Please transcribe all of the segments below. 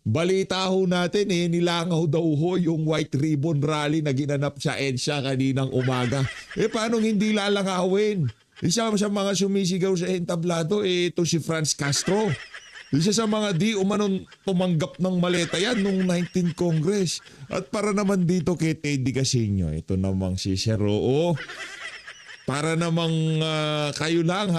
Balita ho natin nilangaw daw ho yung White Ribbon Rally na ginanap sa EDSA kaninang umaga. Paano hindi lalangawin? Isa sa mga sumisigaw sa entablado, ito si Franz Castro. Isa sa mga di umanon tumanggap ng maleta yan nung 19th Congress. At para naman dito kay Teddy Casino, ito namang si Sero. Para namang kayo lang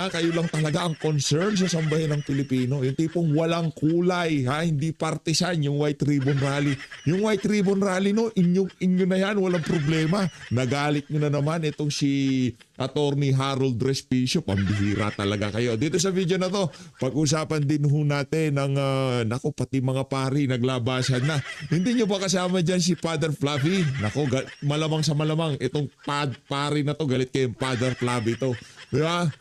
talaga ang concern sa sambayan ng Pilipino. Yung tipong walang kulay, hindi partisan yung White Ribbon Rally. Yung White Ribbon Rally, inyo na yan, walang problema. Nagalit nyo na naman itong si Attorney Harold Respicio. Pambihira talaga kayo. Dito sa video na to, pag-usapan din ho natin ng, pati mga pari naglabasan na. Hindi nyo ba kasama dyan si Father Fluffy? Malamang sa malamang, itong pari na to, galit kayo yung Father Fluffy to. Diba?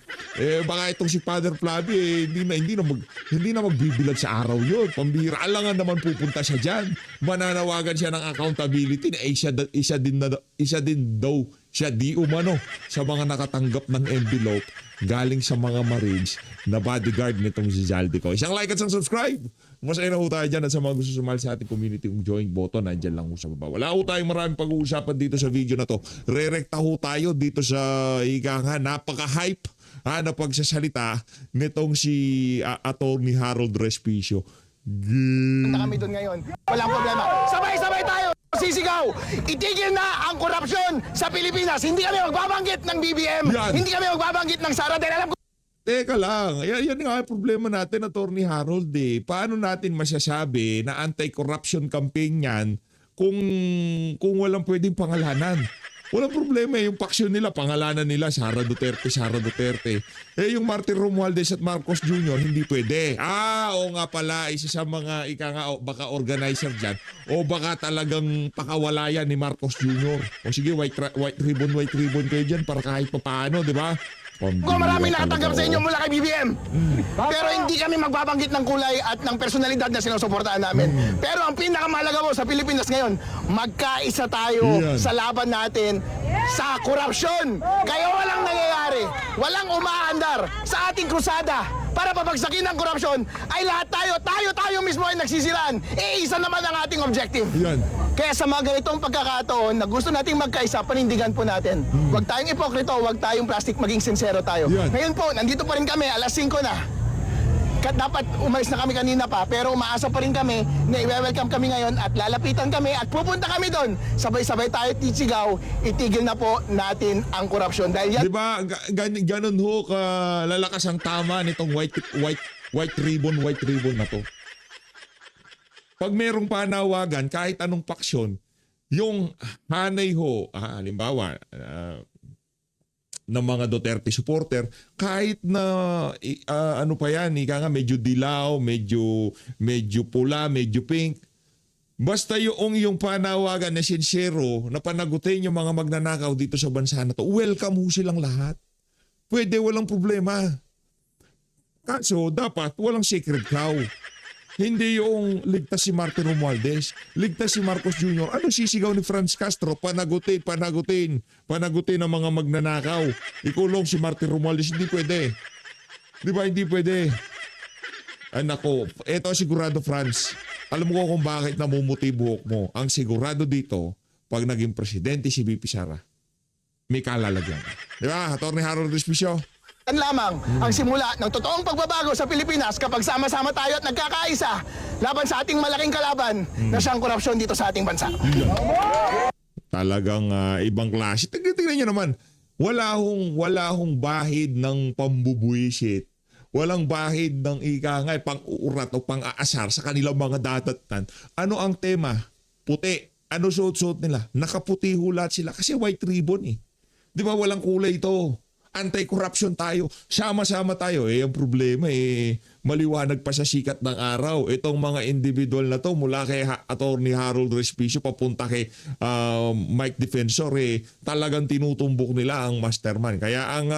Baka itong si Father Fluffy, hindi na magbibilag sa araw yun. Pambihira, alangan naman pupunta siya dyan. Mananawagan siya ng accountability na isa din daw siya di umano sa mga nakatanggap ng envelope galing sa mga Marines na bodyguard nitong si Zaldico. Isang like at isang subscribe. Masaya na ho tayo dyan at sa mga gusto sumali sa ating community, yung join button, nandyan lang ho sa baba. Wala ho tayong maraming pag-uusapan dito sa video na to. Re-recta ho tayo dito sa napaka-hype na pagsasalita nitong si Attorney Harold Respicio. Punta kami doon ngayon. Walang problema. Sabay-sabay tayo! Sisigaw! Itigil na ang korupsyon sa Pilipinas! Hindi kami magbabanggit ng BBM! Yan. Hindi kami magbabanggit ng Sara dahil alam ko Teka lang, yan nga ang problema natin, Attorney Harold. Paano natin masasabi na anti-corruption campaign yan kung walang pwedeng pangalanan? Walang problema yung paksyon nila, pangalanan nila, Sara Duterte, Sara Duterte. Yung Martin Romualdez at Marcos Jr., hindi pwede. Oo nga pala, isa sa mga baka organizer dyan, o baka talagang pakawalayan ni Marcos Jr. O sige, white ribbon kayo dyan para kahit papaano, di ba? maraming nakatanggap sa inyo mula kay BBM. Pero hindi kami magbabanggit ng kulay at ng personalidad na sinusuportahan namin. Pero ang pinakamahalaga mo sa Pilipinas ngayon, magkaisa tayo sa laban natin sa korupsyon. Kaya walang nangyayari, walang umaandar sa ating krusada para pabagsakin ang korupsyon ay lahat tayo mismo ay nagsisiraan. Isa naman ang ating objective. Yan. Kaya sa mga ganitong pagkakataon na gusto nating magkaisa, panindigan po natin. Huwag tayong ipokrito, huwag tayong plastic, maging sincero tayo. Yan. Ngayon po, nandito pa rin kami, alas 5 na. Dapat umalis na kami kanina pa, pero umaasa pa rin kami na i-welcome kami ngayon at lalapitan kami at pupunta kami doon. Sabay-sabay tayo tisigaw, itigil na po natin ang korupsyon. Dahil yan, Di ba, ganun ho lalakas ang tama nitong white ribbon na to. Pag merong panawagan, kahit anong paksyon, yung hanay ho, halimbawa, ng mga Duterte supporter, kahit na medyo dilaw, medyo pula, medyo pink, basta yung panawagan na sincero na panagutin yung mga magnanakaw dito sa bansa na to, welcome ho silang lahat. Pwede, walang problema. Kaso dapat walang sacred cow. Hindi yung ligtas si Martin Romualdez, ligtas si Marcos Jr. Ano sisigaw ni Franz Castro? Panagutin ang mga magnanakaw. Ikulong si Martin Romualdez, hindi pwede. Di ba, hindi pwede. Nako, eto sigurado, Franz. Alam mo kung bakit namumuti buhok mo. Ang sigurado dito, pag naging presidente si VP Sara, may kalalagyan. Di ba, Attorney Harold Respicio? yan lamang ang simula ng totoong pagbabago sa Pilipinas kapag sama-sama tayo at nagkakaisa laban sa ating malaking kalaban na siyang korupsyon dito sa ating bansa. Talagang ibang klase. Tingnan nyo naman, wala hong bahid ng pambubuisit. Walang bahid ng pang-uurat o pang-aasar sa kanilang mga datatan. Ano ang tema? Puti. Ano suot-suot nila? Nakaputi hulat sila kasi white ribbon . Di ba walang kulay ito? Anti-corruption tayo. Sama-sama tayo. Ang problema maliwanag pa sa sikat ng araw. Itong mga individual na to mula kay Attorney Harold Respicio papunta kay Mike Defensor talagang tinutumbok nila ang mastermind. Kaya ang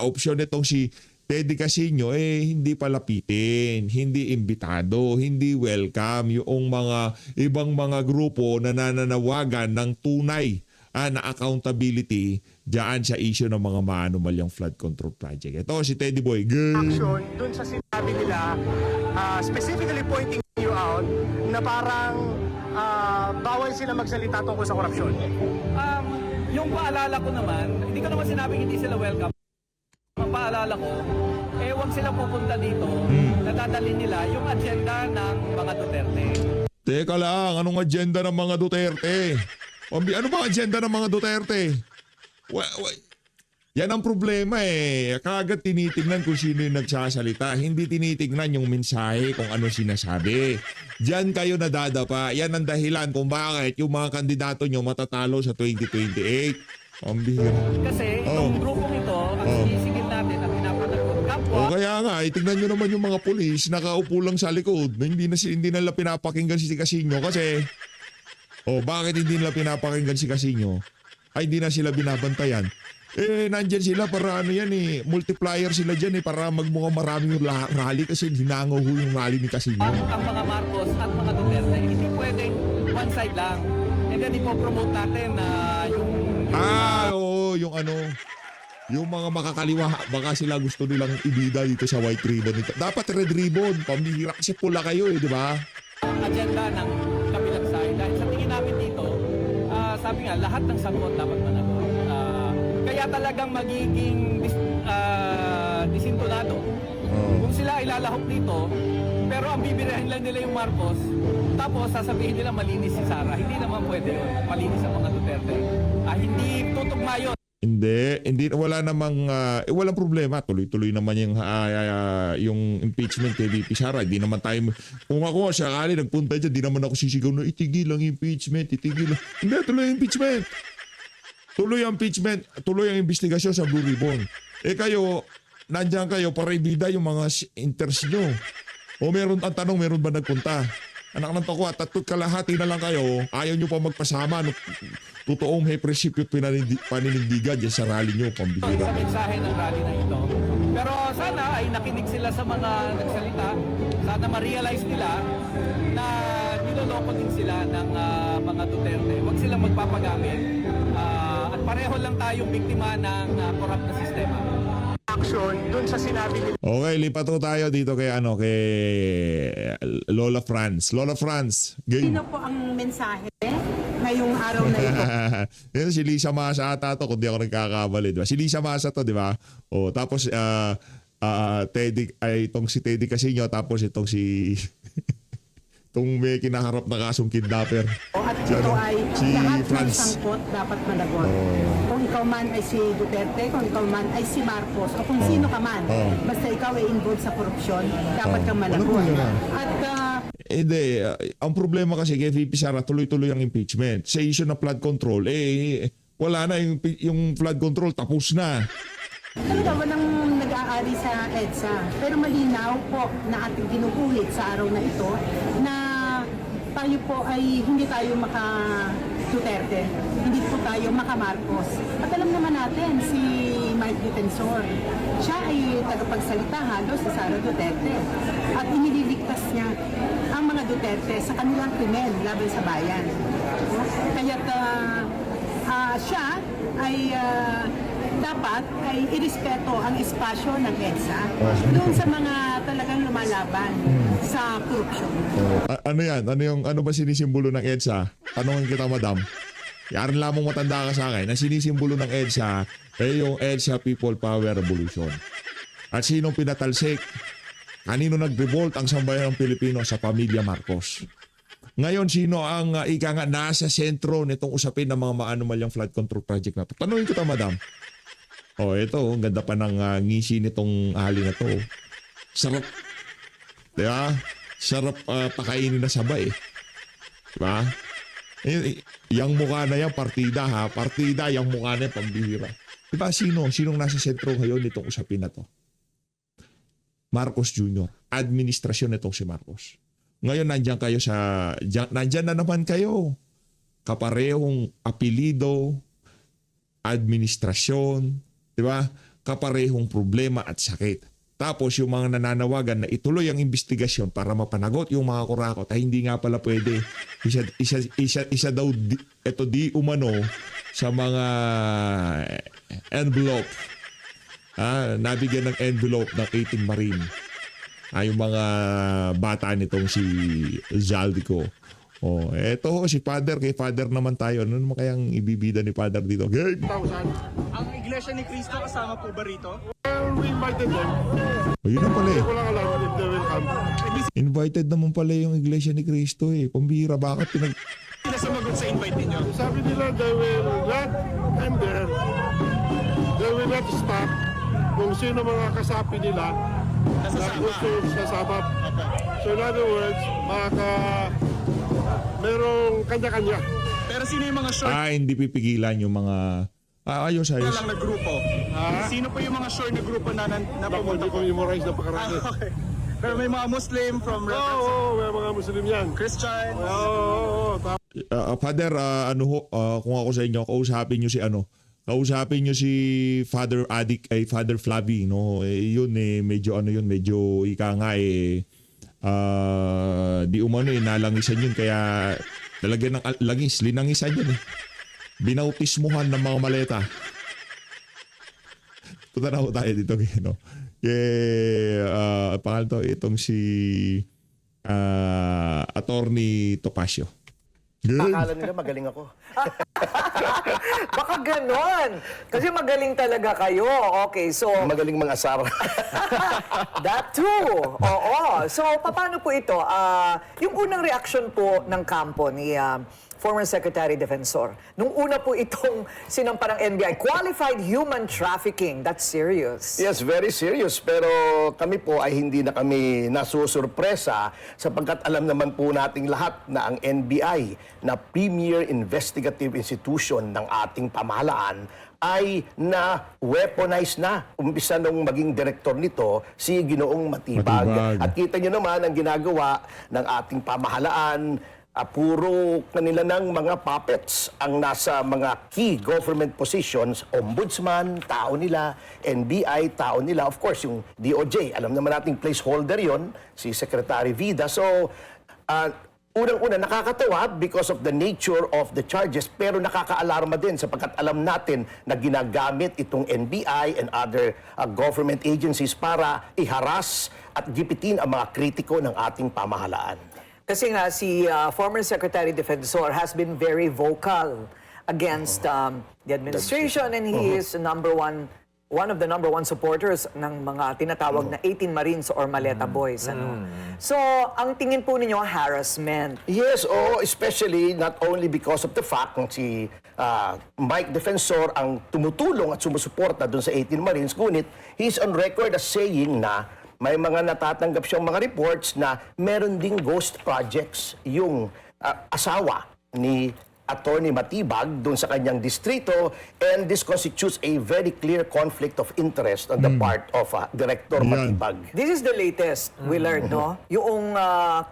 option nitong si Teddy Casino hindi palapitin, hindi imbitado, hindi welcome yung mga ibang mga grupo na nananawagan ng tunay na accountability diyan sa issue ng mga maanumalyang flood control project. Ito si Teddy Boy. Action dun sa sinabi nila, specifically pointing you out na parang bawal sila magsalita tungkol sa korupsyon? Yung paalala ko naman, hindi ko naman sinabing hindi sila welcome. Ang paalala ko, huwag silang pupunta dito. Nadadali nila yung agenda ng mga Duterte. Teka lang, anong agenda ng mga Duterte? Ano ba agenda ng mga Duterte? Yan ang problema eh. Kagad tinitignan kung sino yung nagsasalita. Hindi tinitignan yung mensahe kung ano sinasabi. Diyan kayo nadadapa. Yan ang dahilan kung bakit yung mga kandidato nyo matatalo sa 2028. Ang bihira. Kasi itong grupong ito, ang sinisigil natin at pinapanagot kapwa. O kaya nga, tignan nyo naman yung mga pulis nakaupo lang sa likod na hindi nila pinapakinggan si Casino kasi bakit hindi nila pinapakinggan si Casino? Ay hindi na sila binabantayan. Nandyan sila para multiplier sila dyan para magmukhang maraming rally kasi hinangaw ho yung rally ni Casino. Ang mga Marcos at mga Duterte, hindi pwedeng one side lang. And then ipopromote natin na yung mga makakaliwa, baka sila gusto nilang ibida dito sa white ribbon. Dapat red ribbon, pambihira kasi pula kayo di ba? agenda ng kabilang side. Dahil sa tingin namin dito, sabi nga, lahat ng sagot dapat managot. Kaya talagang magiging disintonado. Kung sila ay lalahok dito, pero ang bibirahin lang nila yung Marcos, tapos sasabihin nila malinis si Sara. Hindi naman pwede yun. Malinis ang mga Duterte. Hindi tutugma yun. Hindi wala namang walang problema, tuloy-tuloy naman yung impeachment kay VP Sara. Hindi naman tayo, kung ako sakali nagpunta diyan, di naman ako sisigaw na itigil ang impeachment, itigil. Hindi, tuloy ang impeachment. Tuloy ang impeachment, tuloy ang investigasyon sa Blue Ribbon. Kayo, nandiyan kayo para ibida yung mga interest nyo. O meron ang tanong, meron ba nagpunta? Anak ng toko, tatot kalahati na lang kayo, ayaw nyo pa magpasama. Totoong may prinsipyo at paninindigan dyan sa rally nyo, pambihira. Sa mensahe ng rally na ito. Pero sana ay nakinig sila sa mga nagsalita. Sana ma-realize nila na niloloko din sila ng mga Duterte. Huwag silang magpapagamit. At pareho lang tayong biktima ng corrupt na sistema. Action dun sa sinabi nila. Okay, lipat po tayo dito kay kay Lola Franz. Lola Franz, game. Sino po ang mensahe ngayong araw na ito? Yan si Lisa Masa ata to, kung di ako nagkakamali, di ba? Si Lisa Masa to, di ba? Tapos Teddy, itong si Teddy Casino, tapos itong si itong may kinaharap na kasong kidnapper. At ito ay lahat ng Franz. sangkot dapat managot. Kung ikaw man ay si Duterte, kung ikaw man ay si Marcos, o kung sino ka man, basta ikaw ay involved sa korupsyon, dapat kang managot. At Hindi, ang problema kasi kay VP Sara, tuloy-tuloy ang impeachment. Sa issue ng flood control, wala na yung flood control, tapos na. talaga walang nag-aari sa EDSA. Pero malinaw po na ating ginuguhit sa araw na ito na tayo po ay hindi tayo maka-Duterte, hindi po tayo maka-Marcos. At alam naman natin si Mike Defensor, siya ay tagapagsalita halos sa Sara Duterte. At inililigtas niya ang mga Duterte sa kanilang krimen laban sa bayan. Kaya't siya ay dapat ay irespeto ang espasyo ng EDSA doon sa mga talagang lumalaban sa korupsyon. Ano yan? Ano ba sinisimbolo ng EDSA? Tanungin kita, madam. Yaran lamang matanda ka sa akin. Ang sinisimbolo ng EDSA ay yung EDSA People Power Revolution. At sinong pinatalsik? Kanino nag-revolt ang sambayan ng Pilipino sa pamilya Marcos? Ngayon, sino ang ika nga nasa sentro nitong usapin ng mga maanumalyang flood control project na ito? Tanungin kita, madam. Ito, ang ganda pa ng ngisi nitong ahali na to. Sarap. Diba? Sarap pakainin na sabay. Diba? Yang mukha na yan, partida ha. Partida, yang mukha na yan, pambihira. Diba, sinong nasa sentro ngayon nitong usapin na to? Marcos Jr. Administrasyon nitong si Marcos. Ngayon, nandyan na naman kayo. Kaparehong apelido, administrasyon, di ba? Kaparehong problema at sakit. Tapos yung mga nananawagan na ituloy ang investigasyon para mapanagot yung mga kurakot ay hindi nga pala pwede. Isa daw di umano sa mga envelope. Nabigyan ng envelope ng 18 Marine. yung mga bata nitong si Zaldico. Oh, eto ho, si Father, kay Father naman tayo. Ano naman kayang ibibida ni Father dito? Game! Ang Iglesia ni Cristo kasama po ba rito? We invited them. O, yun na pala eh. Hindi ko lang alam if they will come. Invited naman pala yung Iglesia ni Cristo eh. Pambihira, bakit Sila sumagot sa invite ninyo? Sabi nila they will not end there. They will not stop kung sino mga kasapi nila na gusto sasama. So in other words, merong kanya-kanya. Pero sino yung mga short hindi pipigilan yung mga... ayos. na lang na grupo? Sino po yung mga short na grupo na Naku, pumunta hindi po? ko memorize na pakarami. Okay. Pero may mga Muslim from Oo, may mga Muslim yan. Christian. Oo. Father, kung ako sa inyo, kausapin nyo si Father Adik ay Father Flavi, no? Yun medyo ika nga di umano nalangisan yun, kaya talagyan ng linangisan yun eh. Binautismuhan ng mga maleta. Punta na ho tayo dito no? Pangalan to, itong si Attorney Topacio. Akala nila magaling ako. Baka ganon. Kasi magaling talaga kayo. Okay, so... Magaling mga asar. That too. Oo. So, paano po ito? Yung unang reaction po ng kampo ni former Secretary Defensor, nung una po itong sinampa ng NBI, qualified human trafficking. That's serious. Yes, very serious. Pero kami po ay hindi na kami nasusurpresa sapagkat alam naman po nating lahat na ang NBI na premier investigative institution ng ating pamahalaan ay na-weaponize na. Umpisa nung maging direktor nito, si Ginoong Matibag. At kita nyo naman ang ginagawa ng ating pamahalaan, puro kanila ng mga puppets ang nasa mga key government positions, ombudsman, tao nila, NBI, tao nila, of course, yung DOJ, alam naman nating placeholder yon, si Secretary Vida. So, unang-una, nakakatawa because of the nature of the charges, pero nakakaalarma din sapagkat alam natin na ginagamit itong NBI and other government agencies para iharas at gipitin ang mga kritiko ng ating pamahalaan. Kasi nga si former Secretary Defensor has been very vocal against the administration, and he is one of the number one supporters ng mga tinatawag na 18 Marines or Maleta Boys. So, ang tingin po ninyo, harassment. Yes, especially not only because of the fact na si Mike Defensor ang tumutulong at sumusuporta dun sa 18 Marines, ngunit he's on record as saying na may mga natatanggap siyang mga reports na meron ding ghost projects yung asawa ni Attorney Matibag doon sa kanyang distrito, and this constitutes a very clear conflict of interest on the part of Director Matibag. This is the latest, Willard, no? Yung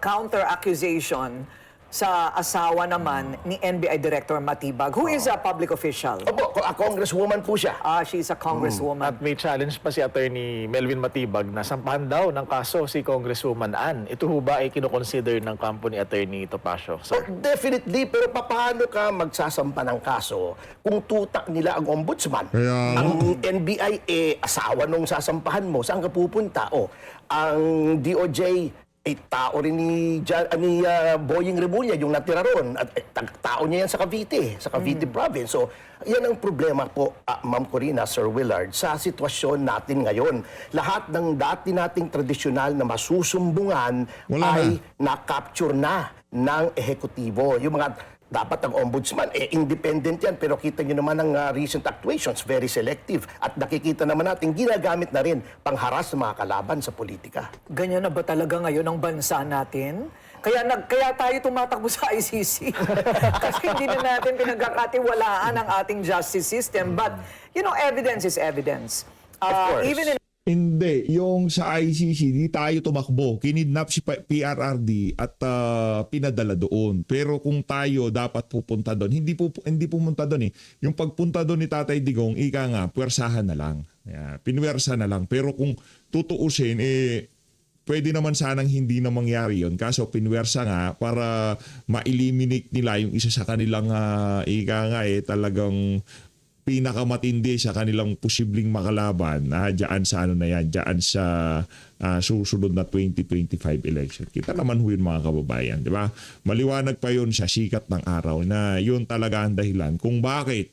counter-accusation sa asawa naman ni NBI Director Matibag, who is a public official. Opo, congresswoman po siya. She's a congresswoman. At may challenge pa si Attorney Melvin Matibag na sampahan daw ng kaso si Congresswoman Ann. Ito ho ba ay kinoconsider ng kampo ni Attorney Topacio, sir? Definitely, pero paano ka magsasampa ng kaso kung tutak nila ang ombudsman? Kaya, ang NBI, asawa nung sasampahan mo, saan ka pupunta? Ang DOJ, tao rin ni Boying Remulla, yung natira ron. At tao niya yan sa Cavite Province. So, yan ang problema po, Ma'am Corina, Sir Willard, sa sitwasyon natin ngayon. Lahat ng dati nating tradisyonal na masusumbungan ay na-capture na ng ehekutibo. Yung mga dapat ang ombudsman, independent yan, pero kita nyo naman ang recent actuations, very selective. At nakikita naman natin, ginagamit na rin pangharas ng mga kalaban sa politika. Ganyan na ba talaga ngayon ang bansa natin? Kaya tayo tumatakbo sa ICC. Kasi hindi na natin pinagkakatiwalaan ang ating justice system. But, evidence is evidence. Of course. Even in hindi, yung sa ICC, di tayo tumakbo. Kinidnap si PRRD at pinadala doon. Pero kung tayo dapat pupunta doon, hindi pumunta doon eh. Yung pagpunta doon ni Tatay Digong, ika nga, puwersahan na lang. Pinwersa na lang. Pero kung tutuusin, pwede naman sanang hindi na mangyari yun. Kaso pinwersa nga para ma-eliminate nila yung isa sa kanilang ika nga talagang pinakamatindi sa kanilang posibleng makalaban diyan sa ano na yan, diyan sa susunod na 2025 election. Kita naman ho yun mga kababayan, di ba? Maliwanag pa yun sa sikat ng araw na yun talaga ang dahilan kung bakit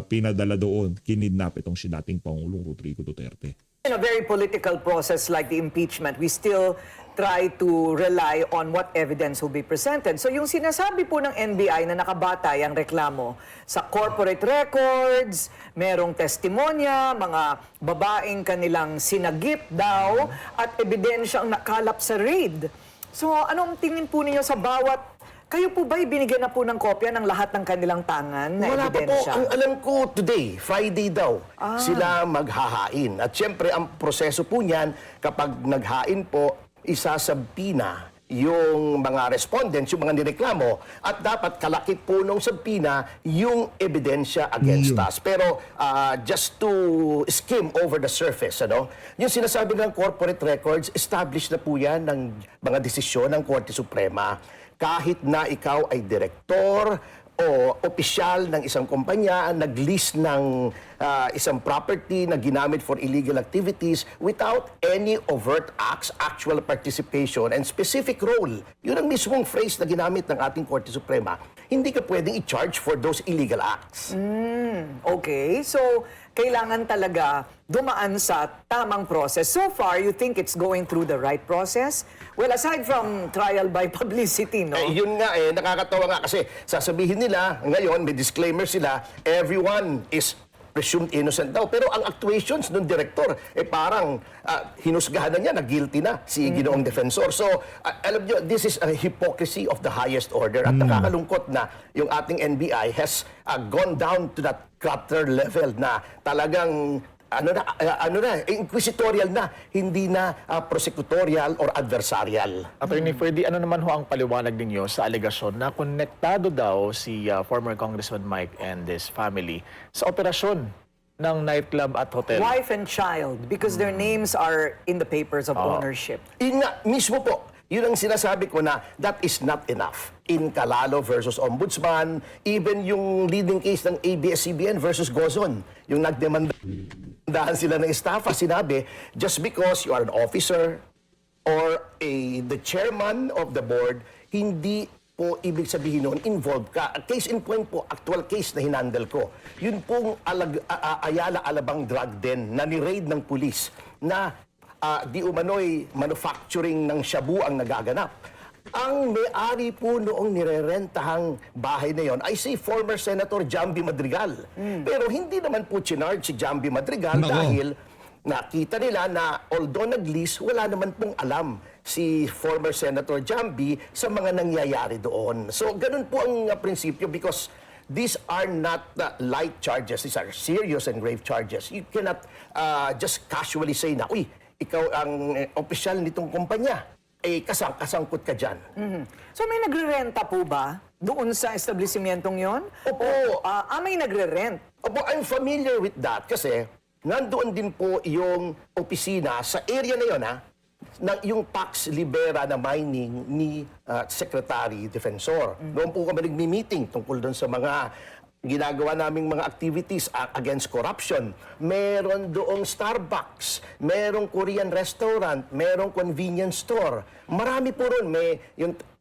pinadala doon, kinidnap itong si dating Pangulong Rodrigo Duterte. In a very political process like the impeachment, we still try to rely on what evidence will be presented. So yung sinasabi po ng NBI na nakabatay ang reklamo sa corporate records, merong testimonya, mga babaeng kanilang sinagip daw, at ebidensyang nakalap sa raid. So anong tingin po ninyo sa bawat... Kayo po ba'y binigyan na po ng kopya ng lahat ng kanilang tangan na Wala pa po. ebidensya? Ang alam ko today, Friday daw, sila maghahain. At syempre, ang proseso po niyan, kapag naghain po, isasabpina yung mga respondents, yung mga nireklamo, at dapat kalakip po nung sabpina yung ebidensya against us. Pero just to skim over the surface, yung sinasabi ng corporate records, established na po yan ng mga desisyon ng Korte Suprema. Kahit na ikaw ay direktor o opisyal ng isang kumpanya, nag-lease ng isang property na ginamit for illegal activities without any overt acts, actual participation, and specific role. Yun ang mismong phrase na ginamit ng ating Korte Suprema. Hindi ka pwedeng i-charge for those illegal acts. Okay, so kailangan talaga dumaan sa tamang process. So far, you think it's going through the right process? Well, aside from trial by publicity, no? Yun nga nakakatawa nga kasi sasabihin nila, ngayon may disclaimer sila, everyone is presumed innocent daw. Pero ang actuations ng direktor, parang hinusgahan na niya na guilty na si Ginoong Defensor. So, alam niyo, this is a hypocrisy of the highest order. At nakakalungkot na yung ating NBI has gone down to that clutter level na talagang inquisitorial na, hindi na prosecutorial or adversarial. Attorney Ferdy, ano naman ho ang paliwanag ninyo sa alegasyon na konektado daw si former Congressman Mike and his family sa operasyon ng nightclub at hotel? Wife and child, because their names are in the papers of ownership. Yun nga, mismo po, yun ang sinasabi ko na that is not enough. In Calalo versus Ombudsman, even yung leading case ng ABS-CBN versus Gozon, yung nagdemandahan sila ng estafa, sinabi, just because you are an officer or the chairman of the board, hindi po ibig sabihin noon, involved ka. Case in point po, actual case na hinandle ko. Yun pong Ayala Alabang drug den na ni-raid ng pulis na di umano'y manufacturing ng shabu ang nagaganap. Ang may-ari po noong nirerentahang bahay na yon ay si former Senator Jambi Madrigal. Pero hindi naman po chinarge si Jambi Madrigal dahil nakita nila na although nag-lease, wala naman pong alam si former Senator Jambi sa mga nangyayari doon. So ganun po ang prinsipyo because these are not light charges. These are serious and grave charges. You cannot just casually say na, uy, ikaw ang opisyal nitong kumpanya, kasangkot ka dyan. So may nagre-renta po ba doon sa establishmentong yon? Opo. May nagre-rent. Opo, I'm familiar with that kasi nandoon din po yung opisina sa area na yon, yung Pax Libera na mining ni Secretary Defensor. Noon po kami nagmi-meeting tungkol doon sa mga ginagawa naming mga activities against corruption. Meron doong Starbucks, merong Korean restaurant, merong convenience store. Marami po ron.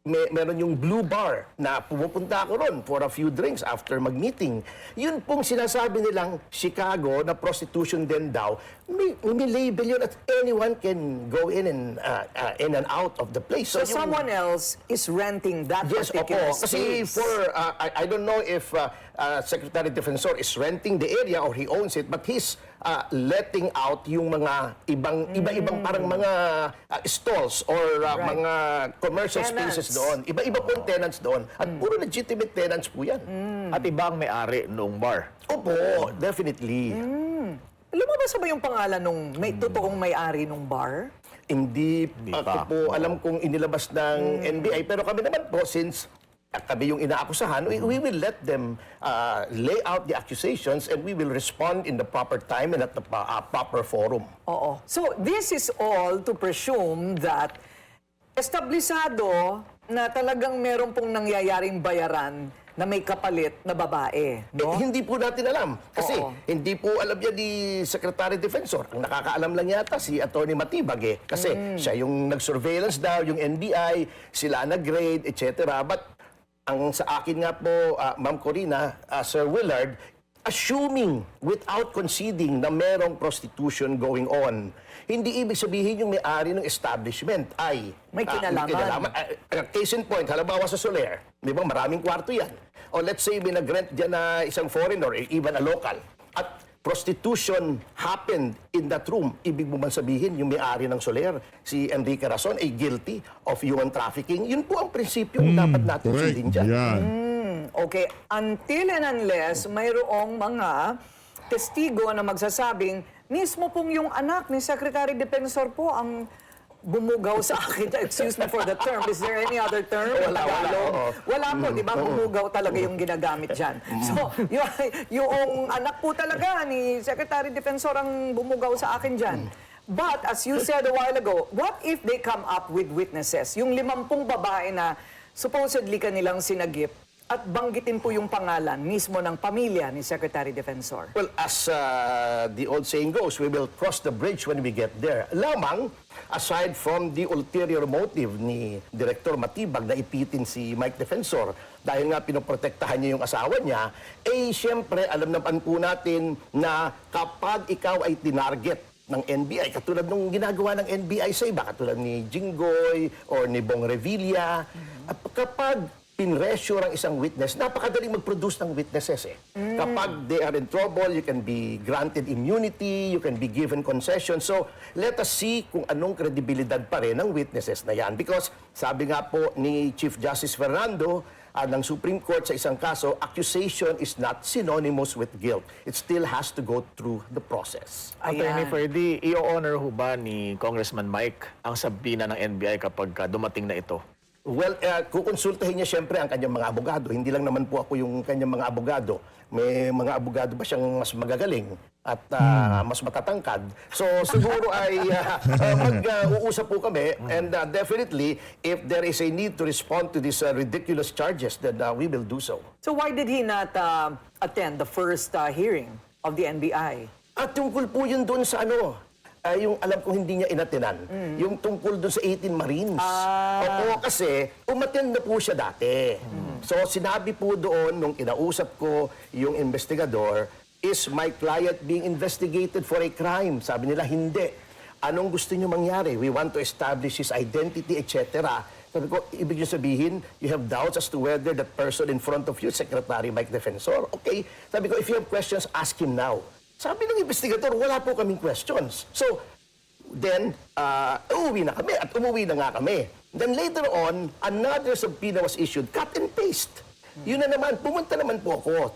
Meron yung Blue Bar na pumupunta ako ron for a few drinks after mag-meeting. Yun pong sinasabi nilang Chicago na prostitution din daw. May label yun at anyone can go in and out of the place. So someone else is renting that Yes, particular opo. Kasi space. I don't know if Secretary Defensor is renting the area or he owns it, but he's letting out yung mga iba-ibang parang mga stalls or mga commercial Tenants. spaces doon. Iba-iba pong tenants doon. At puro legitimate tenants po yan. At iba ang may-ari noong bar? Opo, definitely. Lumabas ba yung pangalan nung totoong may-ari nung bar? Hindi pa. ako po alam kung inilabas ng NBI, pero kami naman po, since kami yung inaakusahan, we will let them lay out the accusations and we will respond in the proper time and at the proper forum. Oo. So this is all to presume that establisado na talagang meron pong nangyayaring bayaran na may kapalit na babae, no? Hindi po natin alam. Kasi Oo. hindi po alam yan ni Secretary Defensor. Ang nakakaalam lang yata si Atty. Matibag eh. Kasi siya yung nag-surveillance daw, yung NBI, sila nag-grade, etc. But ang sa akin nga po, Ma'am Corina, Sir Willard, assuming without conceding na merong prostitution going on, hindi ibig sabihin yung may-ari ng establishment ay May kinalaman. Case in point, halimbawa sa Soler, di ba maraming kwarto yan. O let's say may nag-rent dyan na isang foreigner, or even a local, at prostitution happened in that room. Ibig mo man sabihin, yung may-ari ng Soler, si Enrique Razon, ay guilty of human trafficking. Yun po ang prinsipyo dapat natin Correct. sundin dyan. Yan. Okay, until and unless mayroong mga testigo na magsasabing mismo pong yung anak ni Secretary Defensor po ang bumugaw sa akin. Excuse me for the term. Is there any other term? Wala, Tagalog? oo. Wala po, di ba? Bumugaw talaga yung ginagamit dyan. So, yung anak po talaga ni Secretary Defensor ang bumugaw sa akin dyan. But, as you said a while ago, what if they come up with witnesses? Yung 50 babae na supposedly kanilang sinagip, at banggitin po yung pangalan mismo ng pamilya ni Secretary Defensor. Well, as the old saying goes, we will cross the bridge when we get there. Lamang, aside from the ulterior motive ni Director Matibag na ipitin si Mike Defensor, dahil nga pinoprotektahan niya yung asawa niya, eh siyempre alam naman po natin na kapag ikaw ay tinarget ng NBI, katulad nung ginagawa ng NBI sa iba, katulad ni Jinggoy or ni Bong Revilla, at kapag pinresure ang isang witness, napakadaling mag-produce ng witnesses eh. Kapag they are in trouble, you can be granted immunity, you can be given concession. So, let us see kung anong kredibilidad pa rin ng witnesses na yan. Because, sabi nga po ni Chief Justice Fernando ng Supreme Court sa isang kaso, accusation is not synonymous with guilt. It still has to go through the process. Attorney Ayan. Ferdy, i-honor ho ba ni Congressman Mike ang sabina ng NBI kapag dumating na ito? Well, kukonsultahin niya siyempre ang kanyang mga abogado. Hindi lang naman po ako yung kanyang mga abogado. May mga abogado ba siyang mas magagaling at mas matatangkad? So siguro ay mag-uusap po kami, and definitely if there is a need to respond to these ridiculous charges, then we will do so. So why did he not attend the first hearing of the NBI? At tungkol po yun doon sa yung alam ko hindi niya inatinan, yung tungkol doon sa 18 Marines. Opo, kasi umattend na po siya dati. So sinabi po doon nung kinausap ko yung investigador, is my client being investigated for a crime? Sabi nila, hindi. Anong gusto niyo mangyari? We want to establish his identity, etc. Sabi ko, ibig niyo sabihin, you have doubts as to whether that person in front of you, Secretary Mike Defensor? Okay. Sabi ko, if you have questions, ask him now. Sabi ng investigador, wala po kaming questions. So, then, uuwi na kami at umuwi na nga kami. Then later on, another subpoena was issued, cut and paste. Yun na naman, pumunta naman po ako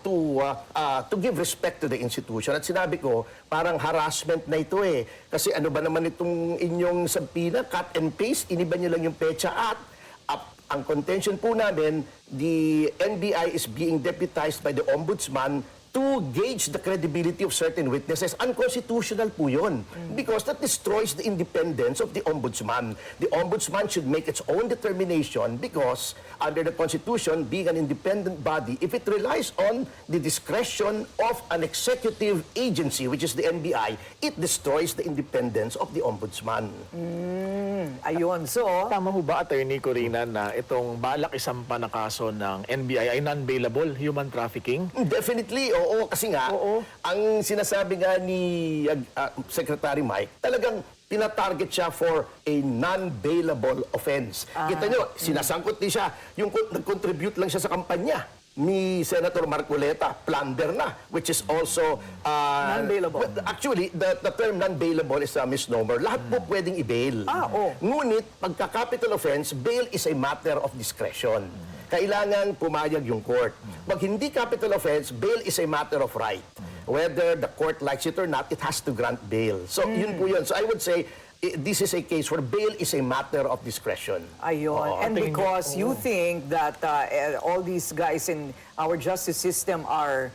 to give respect to the institution. At sinabi ko, parang harassment na ito eh. Kasi ano ba naman itong inyong subpoena, cut and paste, iniba niyo lang yung pecha at ang contention po namin, the NBI is being deputized by the Ombudsman to gauge the credibility of certain witnesses. Unconstitutional po yun. Because that destroys the independence of the Ombudsman. The Ombudsman should make its own determination because under the Constitution, being an independent body, if it relies on the discretion of an executive agency, which is the NBI, it destroys the independence of the Ombudsman. Ayun, so... Tama ho ba, Attorney Corina, na itong balak isampa na kaso ng NBI ay non-bailable human trafficking? Definitely, oo. Kasi nga, ang sinasabi nga ni Secretary Mike, talagang tina-target siya for a non-bailable offense. Kita nyo, sinasangkot din siya. Yung nag-contribute lang siya sa kampanya ni Senator Marcoleta, plunder na, which is also... Non-bailable. Actually, the term non-bailable is a misnomer. Lahat po pwedeng i-bail. Ngunit, pagka-capital offense, bail is a matter of discretion. Kailangan pumayag yung court. Pag hindi capital offense, bail is a matter of right. Whether the court likes it or not, it has to grant bail. So, yun po yun. So, I would say, this is a case where bail is a matter of discretion. Ayun. And because you think that all these guys in our justice system are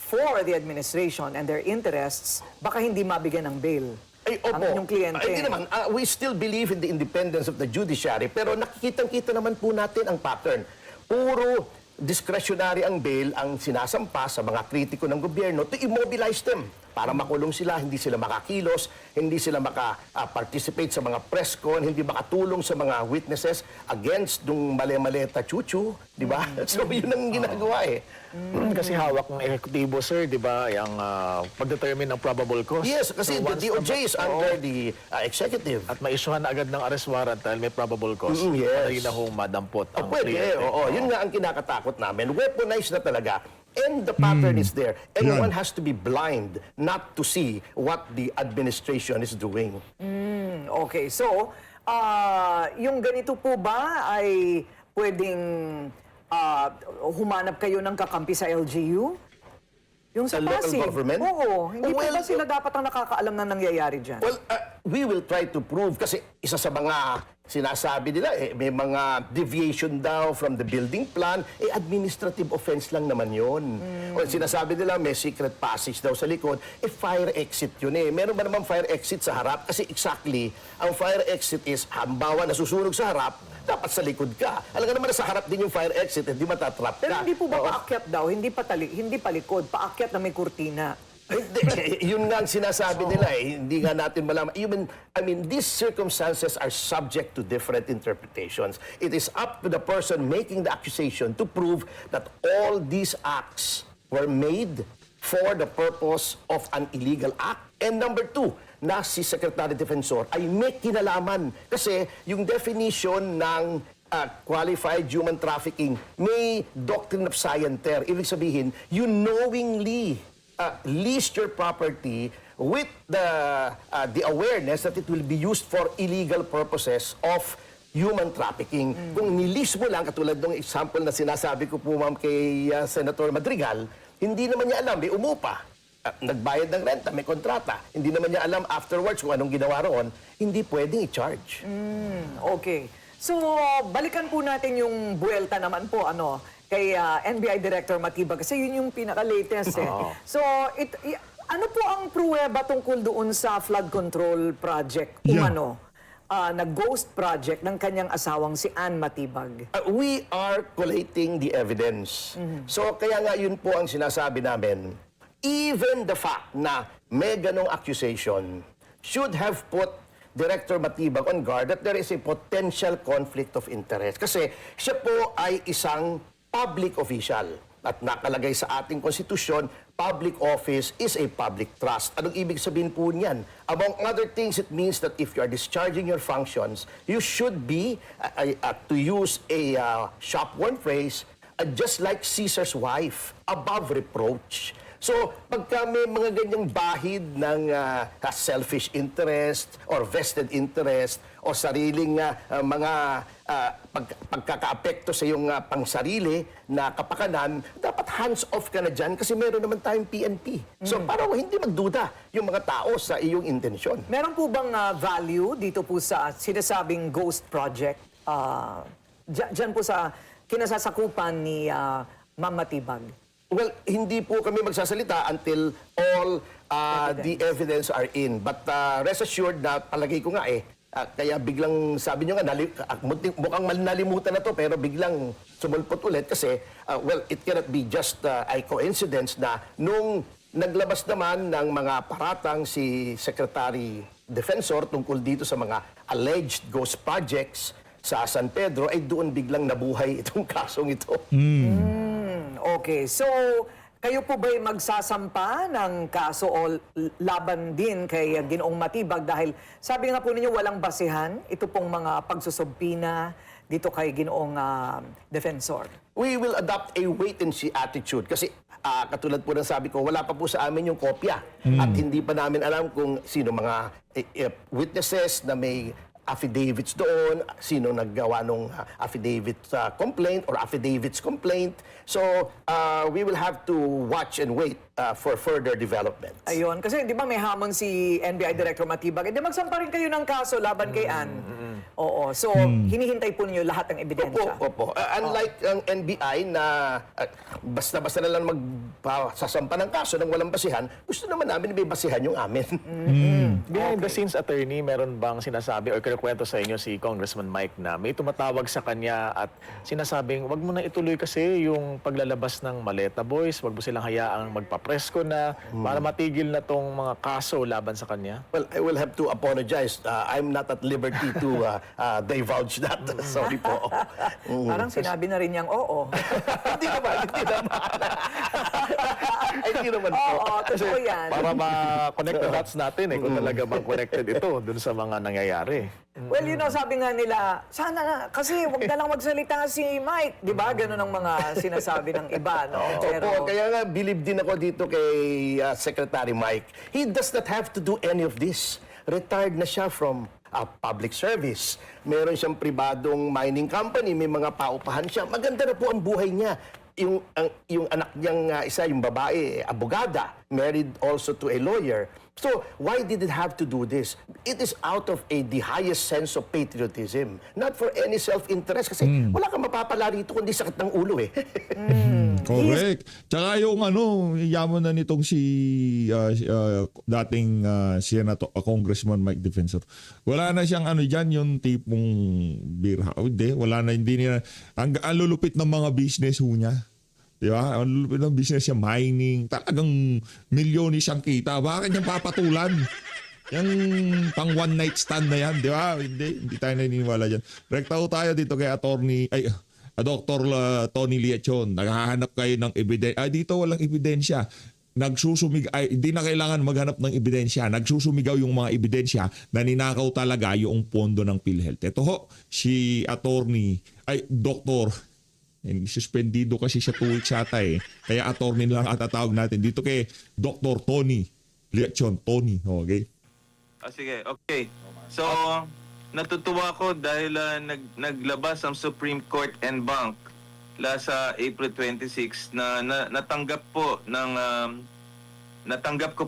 for the administration and their interests, baka hindi mabigyan ng bail. Ay, opo. Ang inyong kliyente. Ay, hindi naman. We still believe in the independence of the judiciary, pero nakikitang-kita naman po natin ang pattern. Puro discretionary ang bail ang sinasampa sa mga kritiko ng gobyerno to immobilize them para makulong sila, hindi sila makakilos, hindi sila maka-participate sa mga press con, hindi makatulong sa mga witnesses against dung mali-maleta chuchu, di ba? So yun ang ginagawa eh. Kasi hawak ng ekutibo, sir, di ba, yung pag-determine ng probable cause. Yes, kasi So, the once DOJ is Oo. under the executive. At maisuhan na agad ng arrest warrant dahil may probable cause. Yes. Madali na hong madampot ang Pwede, kliyente. oo. Yun nga ang kinakatakot namin. Weaponized na talaga. And the pattern is there. And Yan. one has to be blind not to see what the administration is doing. Okay, so, yung ganito po ba ay pwedeng humanap kayo ng kakampi sa LGU? Yung sa Sa local Pasig? government? Oo. Hindi po Well, ba sila dapat ang nakakaalam na nangyayari dyan? Well, we will try to prove kasi isa sa mga sinasabi nila, may mga deviation daw from the building plan, administrative offense lang naman yun. O sinasabi nila may secret passage daw sa likod, fire exit yun eh. Meron ba naman fire exit sa harap? Kasi exactly, ang fire exit is, halimbawa nasusunog sa harap, dapat sa likod ka. Alam nga naman na sa harap din yung fire exit, hindi matatrap ka. Pero hindi po ba Oo. paakyat daw? Hindi palikod, paakyat na may kurtina. Yun nga ang sinasabi nila eh. Hindi nga natin malaman. I mean, these circumstances are subject to different interpretations. It is up to the person making the accusation to prove that all these acts were made for the purpose of an illegal act. And number two, na si Secretary Defensor ay may kinalaman. Kasi yung definition ng qualified human trafficking, may doctrine of scienter. Ibig sabihin, you knowingly leased your property with the awareness that it will be used for illegal purposes of human trafficking. Kung nilease mo lang, katulad ng example na sinasabi ko po ma'am kay Senator Madrigal, hindi naman niya alam, may umupa. Nagbayad ng renta, may kontrata. Hindi naman niya alam afterwards kung anong ginawa roon, hindi pwedeng i-charge. Okay. So, balikan po natin yung buwelta naman po, kay NBI Director Matibag. Kasi yun yung pinaka-latest eh. So, ano po ang pruweba tungkol doon sa flood control project? Yeah. Na ghost project ng kanyang asawang si Ann Matibag. We are collating the evidence. So, kaya nga yun po ang sinasabi namin. Even the fact na may ganong accusation should have put Director Matibag on guard that there is a potential conflict of interest. Kasi siya po ay isang public official. At nakalagay sa ating konstitusyon, public office is a public trust. Anong ibig sabihin po niyan? Among other things, it means that if you are discharging your functions, you should be, to use a shop-worn phrase, just like Caesar's wife, above reproach. So, pagka may mga ganyang bahid ng selfish interest or vested interest o sariling mga pagkakaapekto sa iyong pangsarili na kapakanan, dapat hands-off ka na dyan kasi meron naman tayong PNP. So, parang hindi magduda yung mga tao sa iyong intensyon. Meron po bang value dito po sa sinasabing ghost project? Diyan po sa kinasasakupan ni Ma'am Matibag? Well, hindi po kami magsasalita until all the evidence are in. But rest assured na palagay ko nga kaya biglang sabi nyo nga, mukhang nalimutan na to pero biglang sumulpot ulit kasi, well, it cannot be just a coincidence na nung naglabas naman ng mga paratang si Secretary Defensor tungkol dito sa mga alleged ghost projects sa San Pedro, ay doon biglang nabuhay itong kasong ito. Okay, so kayo po ba'y magsasampa ng kaso o laban din kay Ginoong Matibag dahil sabi nga po ninyo walang basehan ito pong mga pagsusubpina dito kay Ginoong Defensor? We will adopt a wait-and-see attitude kasi katulad po ng sabi ko, wala pa po sa amin yung kopya at hindi pa namin alam kung sino mga witnesses na may affidavits doon, sino naggawa ng affidavit complaint or affidavits complaint. So, we will have to watch and wait for further developments. Ayun, kasi di ba may hamon si NBI Director Matibag, di magsampa rin kayo ng kaso laban kay Ann. Oo. So, hinihintay po ninyo lahat ng ebidensya. Opo. Unlike ang NBI na basta-basta na lang magsasampa ng kaso ng walang basihan, gusto naman namin may basihan yung amin. Behind the scenes, attorney, meron bang sinasabi or kinukwento sa inyo si Congressman Mike na may tumatawag sa kanya at sinasabing, wag mo na ituloy kasi yung paglalabas ng Maleta Boys, wag mo silang hayaang magpapresko na para matigil na tong mga kaso laban sa kanya? Well, I will have to apologize. I'm not at liberty to divulge that. Sorry po. Parang sinabi na rin niyang oo. Hindi naman. Hindi naman po. Oo, totoo yan. Para ma-connect the dots natin kung talaga bang connected ito dun sa mga nangyayari. Well, sabi nga nila, sana na, kasi wag na lang magsalita si Mike. Di ba? Ganun ang mga sinasabi ng iba, no? Opo, kaya nga believe din ako dito kay Secretary Mike. He does not have to do any of this. Retired na siya from public service. Meron siyang pribadong mining company, may mga paupahan siya. Maganda na po ang buhay niya. Yung anak niyang isa, yung babae, abogada, married also to a lawyer. So, why did it have to do this? It is out of the highest sense of patriotism. Not for any self-interest. Kasi wala kang mapapala rito kundi sakit ng ulo eh. Correct. Tsaka yung yaman na nitong si dating Senator, Congressman Mike Defensor. Wala na siyang dyan, yung tipong beer house. Hindi niya. Ang lulupit ng mga business niya. Di ba? Ang lulupit ng business niya, mining. Talagang milyonis siyang kita. Bakit niyang papatulan? Yung pang one night stand na yan, di ba? Hindi tayo naniniwala dyan. Rektaho tayo dito kay Dr. Tony Liachon. Naghahanap kayo ng ebidensya. Dito walang ebidensya. Hindi na kailangan maghanap ng ebidensya. Nagsusumigaw yung mga ebidensya na ninakaw talaga yung pondo ng PhilHealth. Ito ho, si Dr. Suspendido kasi siya 2 weeks ata eh. Kaya attorney lang at tatawag natin. Dito kay Dr. Tony Liachon. Tony, okay? Sige, okay. So, natutuwa ko dahil naglabas ang Supreme Court en banc sa April 26 na natanggap ko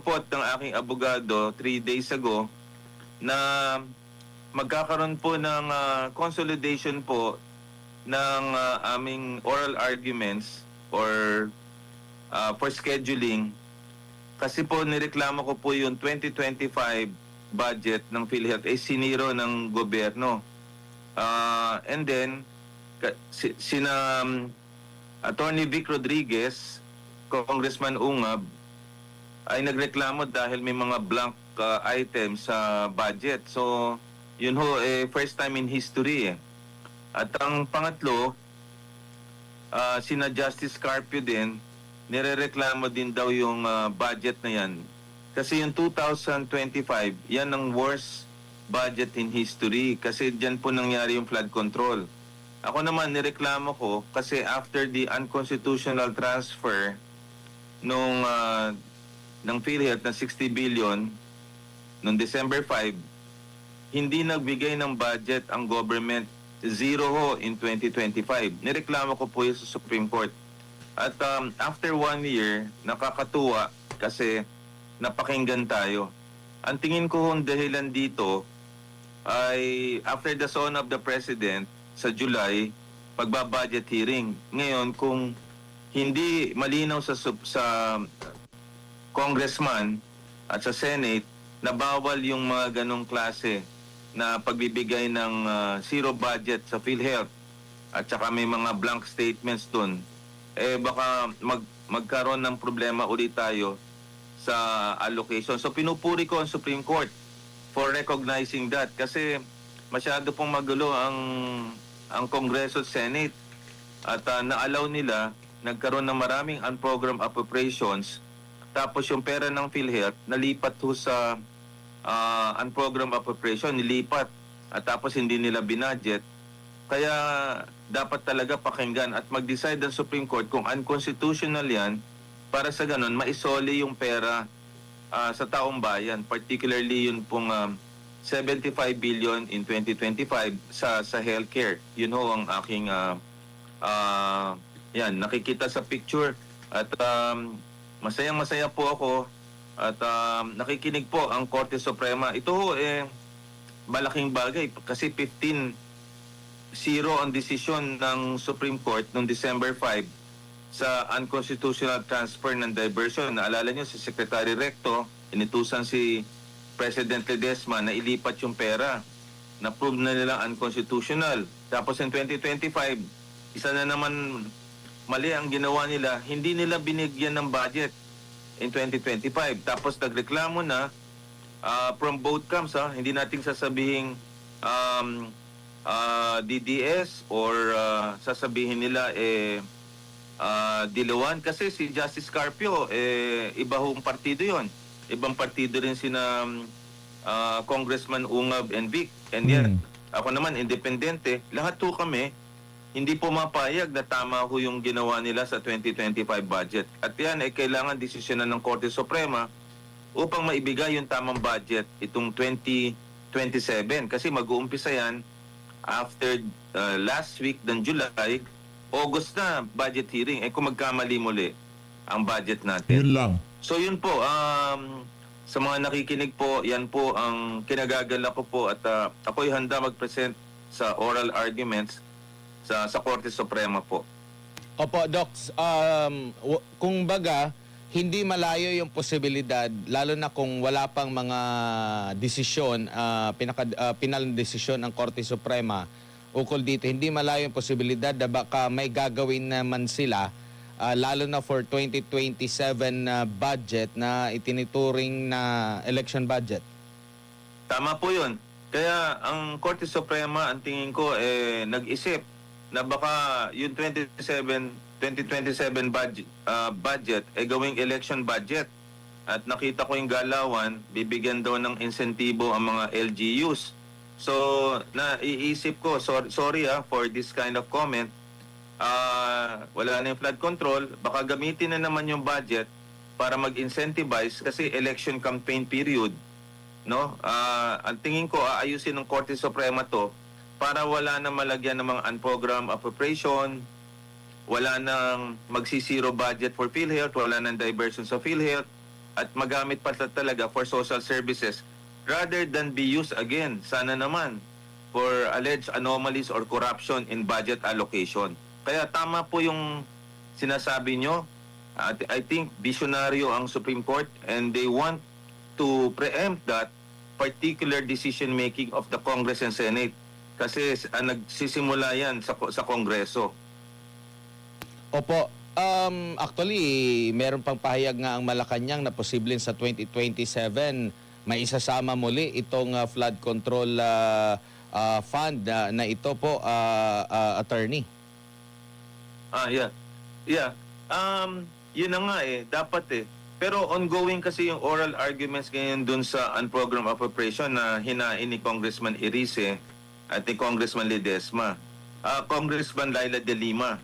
po ng aking abogado 3 days ago na magkakaroon po ng consolidation po ng aming oral arguments or for scheduling kasi po nireklamo ko po yung 2025 budget ng PhilHealth ay siniro ng gobyerno. And then sina Attorney Vic Rodriguez, Congressman Ungab ay nagreklamo dahil may mga blank items sa budget. So yun ho first time in history eh. At ang pangatlo, sina Justice Carpio din, nirereklamo din daw yung budget na yan. Kasi yung 2025, yan ang worst budget in history kasi dyan po nangyari yung flood control. Ako naman, nireklamo ko kasi after the unconstitutional transfer ng PhilHealth na 60 billion noong December 5, hindi nagbigay ng budget ang government. Zero ho in 2025. Nireklamo ko po yun sa Supreme Court. At after 1 year, nakakatuwa kasi napakinggan tayo. Ang tingin ko hong dahilan dito ay after the son of the President sa July, pagbabudget hearing. Ngayon, kung hindi malinaw sa Congressman at sa Senate na bawal yung mga ganong klase na pagbibigay ng zero budget sa PhilHealth at saka may mga blank statements dun, baka magkaroon ng problema ulit tayo sa allocation. So pinupuri ko ang Supreme Court for recognizing that kasi masyado pong magulo ang Kongreso at Senate at na-allow nila nagkaroon ng maraming unprogrammed appropriations tapos yung pera ng PhilHealth nalipat ho sa unprogrammed appropriation, nilipat at tapos hindi nila binudget. Kaya dapat talaga pakinggan at mag-decide ang Supreme Court kung unconstitutional yan para sa ganun maisoli yung pera sa taong bayan, particularly yun pong 75 billion in 2025 sa healthcare. Yun ho ang aking yan, nakikita sa picture at masayang-masaya po ako at nakikinig po ang Korte Suprema. Ito ho malaking bagay kasi 15-0 ang desisyon ng Supreme Court noong December 5 sa unconstitutional transfer ng diversion. Naalala nyo, si Secretary Recto, inutusan si President Ledesma na ilipat yung pera. Na-prove na nila unconstitutional. Tapos in 2025, isa na naman mali ang ginawa nila, hindi nila binigyan ng budget in 2025. Tapos nagreklamo na from both camps, hindi nating sasabihing DDS or sasabihin nila Dilawan kasi si Justice Carpio iba hong partido yon. Ibang partido rin sina Congressman Ungab and Vic. And yet, ako naman independente, lahat ho kami hindi pumapayag na tama ho yung ginawa nila sa 2025 budget. At yan ay kailangan desisyonan ng Korte Suprema upang maibigay yung tamang budget itong 2027. Kasi mag-uumpisa yan after last week ng July, August na budget hearing. Kung magkamali muli ang budget natin. Yun lang. So yun po, sa mga nakikinig po, yan po ang kinagagalak ko po at ako'y handa mag-present sa oral arguments sa Korte Suprema po. Opo, Docs. Kung baga, hindi malayo yung posibilidad, lalo na kung wala pang mga desisyon, pinal desisyon ng Korte Suprema ukol dito, hindi malayo yung posibilidad na baka may gagawin naman sila, lalo na for 2027 budget na itinituring na election budget. Tama po yun. Kaya ang Korte Suprema, ang tingin ko, nag-isip na baka yung 2027 budget gawing election budget. At nakita ko yung galawan, bibigyan daw ng insentibo ang mga LGUs. So, naiisip ko, sorry for this kind of comment, wala na yung flood control, baka gamitin na naman yung budget para mag-incentivize kasi election campaign period. No? Ang tingin ko, aayusin ng Korte Suprema to para wala na malagyan ng mga unprogrammed appropriation, wala nang magsisiro budget for PhilHealth, wala nang diversion sa PhilHealth, at magamit pa talaga for social services rather than be used again, sana naman, for alleged anomalies or corruption in budget allocation. Kaya tama po yung sinasabi nyo. I think visionaryo ang Supreme Court and they want to preempt that particular decision-making of the Congress and Senate. Kasi nagsisimula yan sa Kongreso. Opo. Actually, meron pang pahayag nga ang Malacanang na posibleng sa 2027 may isasama muli itong flood control fund na ito po, attorney. Yeah. Yun na nga dapat Pero ongoing kasi yung oral arguments ngayon dun sa unprogrammed appropriation na hinain ni Congressman Irice at ni Congressman Ledesma. Congressman Laila de Lima.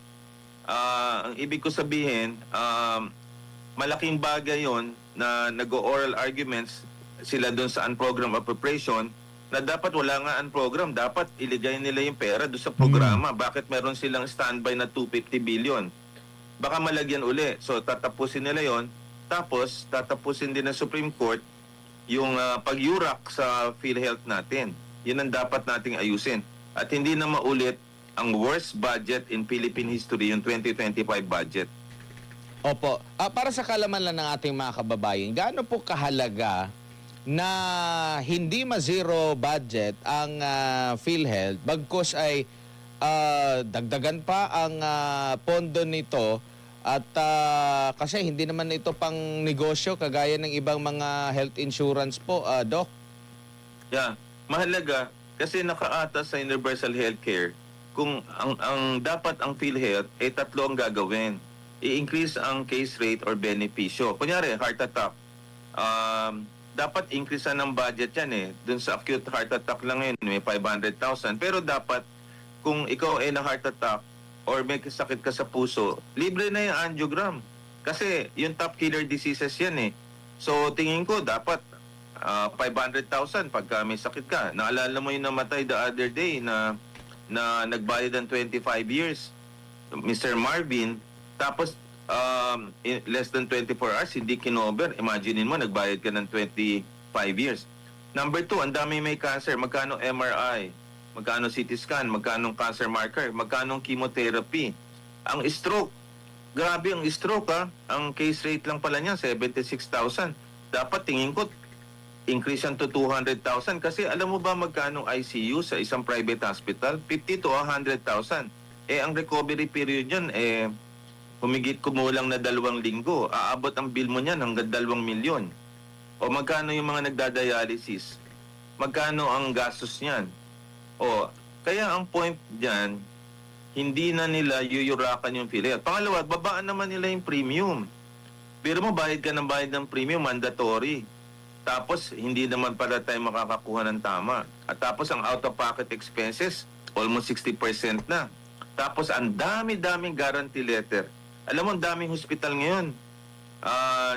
Ang ibig ko sabihin, malaking bagay yon na nag-oral arguments sila doon sa unprogrammed appropriation na dapat wala nga unprogrammed. Dapat iligay nila yung pera doon sa programa. Bakit meron silang standby na 250 billion? Baka malagyan uli. So tatapusin nila yon. Tapos tatapusin din ng Supreme Court yung pag-yurak sa PhilHealth natin. Yun ang dapat nating ayusin. At hindi na maulit ang worst budget in Philippine history, yung 2025 budget. Opo. Para sa kalaman lang ng ating mga kababayan, gaano po kahalaga na hindi ma-zero budget ang PhilHealth bagkus ay dagdagan pa ang pondo nito at kasi hindi naman ito pang negosyo kagaya ng ibang mga health insurance po, Doc? Yeah. Mahalaga kasi nakaatas sa universal healthcare kung ang dapat ang PhilHealth tatlo ang gagawin. I-increase ang case rate or benepisyo. Kunyari, heart attack. Dapat increase ng budget yan Dun sa acute heart attack lang ngayon, may 500,000. Pero dapat, kung ikaw ay na heart attack or may sakit ka sa puso, libre na yung angiogram. Kasi yung top killer diseases yan So tingin ko, dapat 500,000 pagka may sakit ka. Naalala mo yung namatay the other day na nagbayad ng 25 years, Mr. Marvin, tapos in less than 24 hours, hindi kinover. Imaginin mo, nagbayad ka ng 25 years. Number 2, ang dami may cancer. Magkano MRI? Magkano CT scan? Magkano cancer marker? Magkano chemotherapy? Ang stroke. Grabe ang stroke ha. Ang case rate lang pala niya, 76,000. Dapat tingin ko, increase yan to 200,000. Kasi alam mo ba magkano ICU sa isang private hospital? 50 to 100,000. Ang recovery period yan, humigit kumulang na 2 linggo. Aabot ang bill mo niyan hanggang 2 milyon. O magkano yung mga nagda-dialysis? Magkano ang gastos niyan? O, kaya ang point diyan, hindi na nila yuyurakan yung PhilHealth. Pangalawa, babaan naman nila yung premium. Pero mo, bayad ka ng bayad ng premium, mandatory. Tapos, hindi naman pala tayo makakakuha ng tama. At tapos, ang out-of-pocket expenses, almost 60% na. Tapos, ang dami-daming guarantee letter. Alam mo, ang daming hospital ngayon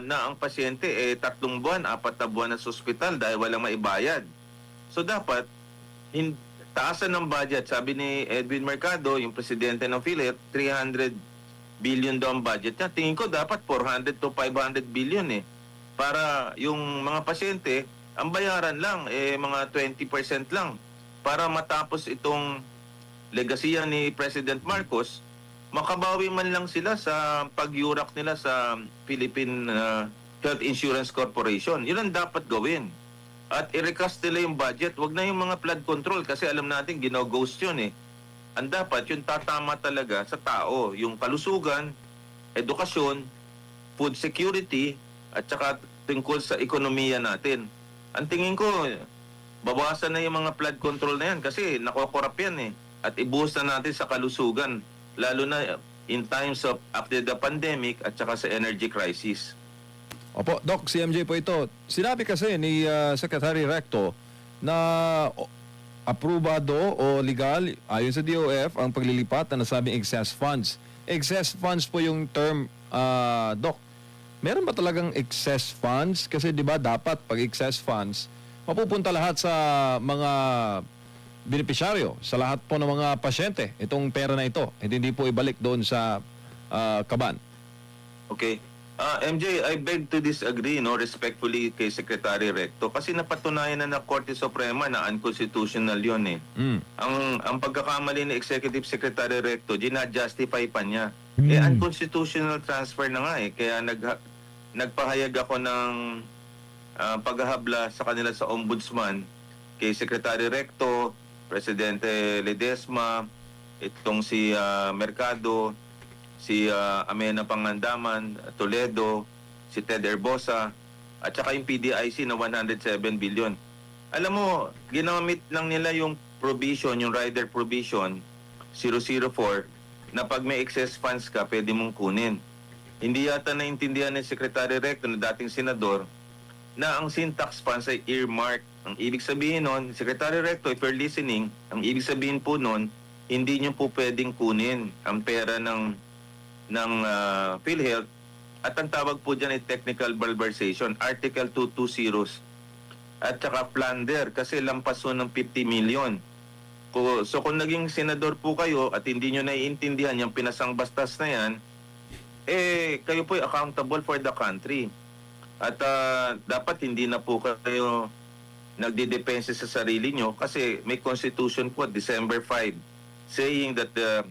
na ang pasyente 3 buwan, 4 na buwan na sa hospital dahil walang maibayad. So dapat taasan ng budget. Sabi ni Edwin Mercado, yung presidente ng PhilHealth, 300 billion daw ang budget niya. Tingin ko dapat 400 to 500 billion para yung mga pasyente, ang bayaran lang mga 20% lang para matapos itong legasiya ni President Marcos, makabawi man lang sila sa pagyurak nila sa Philippine Health Insurance Corporation. Yun ang dapat gawin. At i-recast nila yung budget. Huwag na yung mga flood control kasi alam natin gino-ghost yun Ang dapat yung tatama talaga sa tao. Yung kalusugan, edukasyon, food security, at saka tungkol sa ekonomiya natin. Ang tingin ko, bawasan na yung mga flood control na yan kasi nakokorap yan At ibuhos na natin sa kalusugan. Lalo na in times of after the pandemic at saka sa energy crisis. Opo, Doc, CMJ po ito. Sinabi kasi ni Secretary Recto na aprobado o legal ayon sa DOF ang paglilipat na nasabing excess funds. Excess funds po yung term, Doc. Meron ba talagang excess funds? Kasi di ba dapat pag excess funds, mapupunta lahat sa mga benepisyaryo, sa lahat po ng mga pasyente, itong pera na ito. Hindi po ibalik doon sa kaban. Okay. MJ, I beg to disagree respectfully kay Secretary Recto kasi napatunayan na Korte Suprema na unconstitutional yun Ang pagkakamali ni Executive Secretary Recto, gina-justify pa niya. Unconstitutional transfer na nga Kaya nagpahayag ako ng paghahabla sa kanila sa Ombudsman kay Secretary Recto, Presidente Ledesma, itong si Mercado, si Amena Pangandaman, Toledo, si Ted Herbosa, at saka yung PDIC na 107 billion. Alam mo, ginamit lang nila yung provision, yung rider provision, 004, na pag may excess funds ka, pwede mong kunin. Hindi yata naintindihan ni Secretary Recto na dating senador na ang syntax funds ay earmark. Ang ibig sabihin nun, Secretary Recto, if you're listening, ang ibig sabihin po nun, hindi nyo po pwedeng kunin ang pera ng PhilHealth at ang tawag po dyan ay technical malversation, Article 220 at saka plunder kasi lampas po ng 50 million. So kung naging senador po kayo at hindi nyo naiintindihan yung pinasang bastas na yan, kayo po ay accountable for the country. At dapat hindi na po kayo nagdidepensa sa sarili nyo kasi may constitution po December 5 saying that the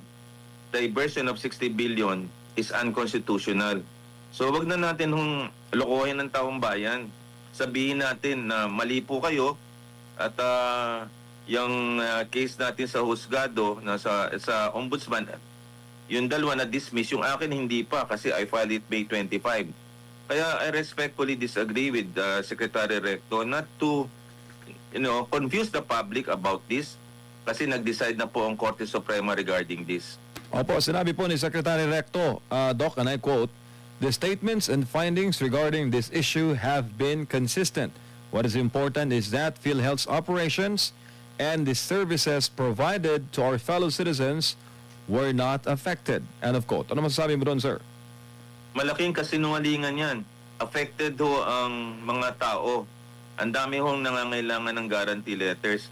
diversion of 60 billion is unconstitutional. So wag na natin lokohin ng taong bayan. Sabihin natin na mali po kayo at yung case natin sa husgado na sa ombudsman, yung dalawa na dismiss, yung akin hindi pa kasi I filed it May 25. Kaya I respectfully disagree with Secretary Recto not to confuse the public about this kasi nag-decide na po ang Korte Suprema regarding this. Opo, sinabi po ni Secretary Recto, Doc, and I quote, "The statements and findings regarding this issue have been consistent. What is important is that PhilHealth's operations and the services provided to our fellow citizens were not affected." End of quote. Ano masasabi mo doon, sir? Malaking kasinungalingan yan. Affected ho ang mga tao. Ang dami hong nangangailangan ng guarantee letters.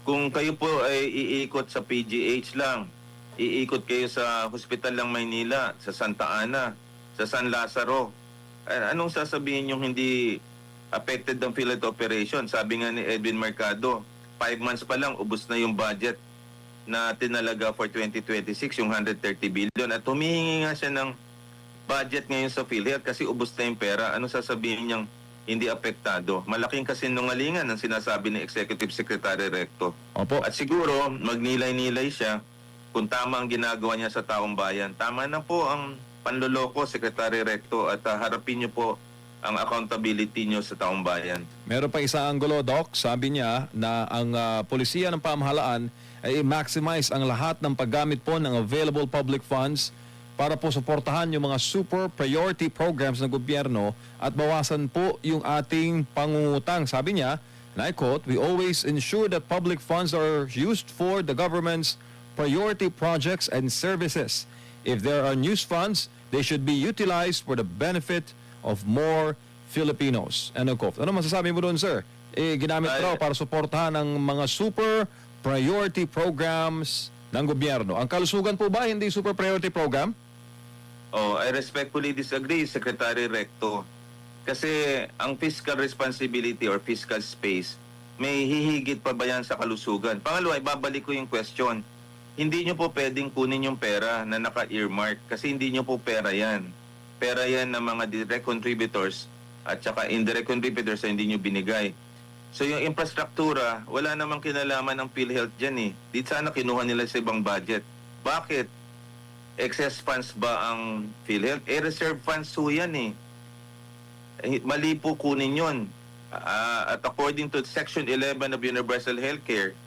Kung kayo po ay iikot sa PGH lang, iikot kayo sa Hospital ng Maynila, sa Santa Ana, sa San Lazaro, anong sasabihin yung hindi affected ng PhilHealth operation. Sabi nga ni Edwin Mercado, 5 months pa lang, ubos na yung budget na tinalaga for 2026, yung 130 billion. At humihingi nga siya ng budget ngayon sa PhilHealth kasi ubos na yung pera. Ano sasabihin niyang hindi apektado? Malaking kasinungalingan ang sinasabi ni Executive Secretary Recto. Opo. At siguro, magnilay-nilay siya kung tama ang ginagawa niya sa taong bayan. Tama na po ang panloloko, Secretary Recto, at harapin niyo po ang accountability niyo sa taong bayan. Meron pa isang anggulo, Doc. Sabi niya na ang polisiya ng pamahalaan ay maximize ang lahat ng paggamit po ng available public funds para po suportahan yung mga super priority programs ng gobyerno at bawasan po yung ating pangungutang. Sabi niya, and I quote, "We always ensure that public funds are used for the government's priority projects and services. If there are unused funds, they should be utilized for the benefit of more Filipinos." Ano ko? Ano masasabi mo doon, sir? Ginamit raw para suportahan ang mga super priority programs ng gobyerno. Ang kalusugan po ba hindi super priority program? Oh, I respectfully disagree, Secretary Recto. Kasi ang fiscal responsibility or fiscal space, may hihigit pa ba yan sa kalusugan? Pangalawa, ibabalik ko yung question. Hindi nyo po pwedeng kunin yung pera na naka-earmark kasi hindi nyo po pera yan. Pera yan ng mga direct contributors at saka indirect contributors na hindi nyo binigay. So yung infrastruktura, wala namang kinalaman ng PhilHealth dyan eh. Di sana kinuha nila sa ibang budget. Bakit? Excess funds ba ang PhilHealth? Reserve funds ho yan eh. Mali po kunin yun. At according to Section 11 of Universal Healthcare,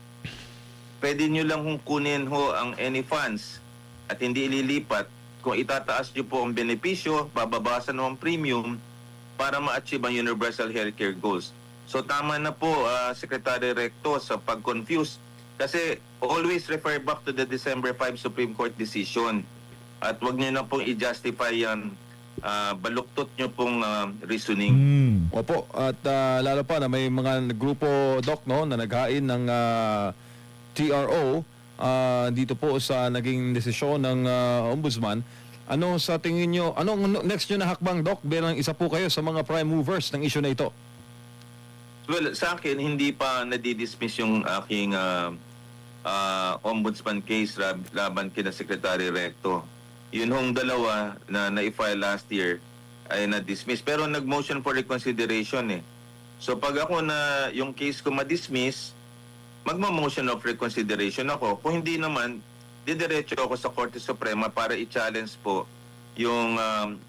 pwede nyo lang kunin ho ang any funds at hindi ililipat. Kung itataas nyo po ang benepisyo, bababasan mo ang premium para ma-achieve ang Universal Healthcare goals. So tama na po, Secretary Recto, sa pag-confuse. Kasi always refer back to the December 5 Supreme Court decision. At wag nyo na pong i-justify yan. Baluktot nyo pong reasoning. Opo. At lalo pa na may mga grupo, Doc, no, na naghain ng TRO dito po sa naging desisyon ng Ombudsman. Ano sa tingin nyo, anong next nyo na hakbang, Doc, bilang isa po kayo sa mga prime movers ng issue na ito? Well, sa akin, hindi pa nadidismiss yung aking ombudsman case laban kina Secretary Recto. Yun hong dalawa na na-file last year ay na-dismiss. Pero nag-motion for reconsideration eh. So pag ako na yung case ko ma-dismiss, magma-motion of reconsideration ako. Kung hindi naman, didiretso ako sa Korte Suprema para i-challenge po yung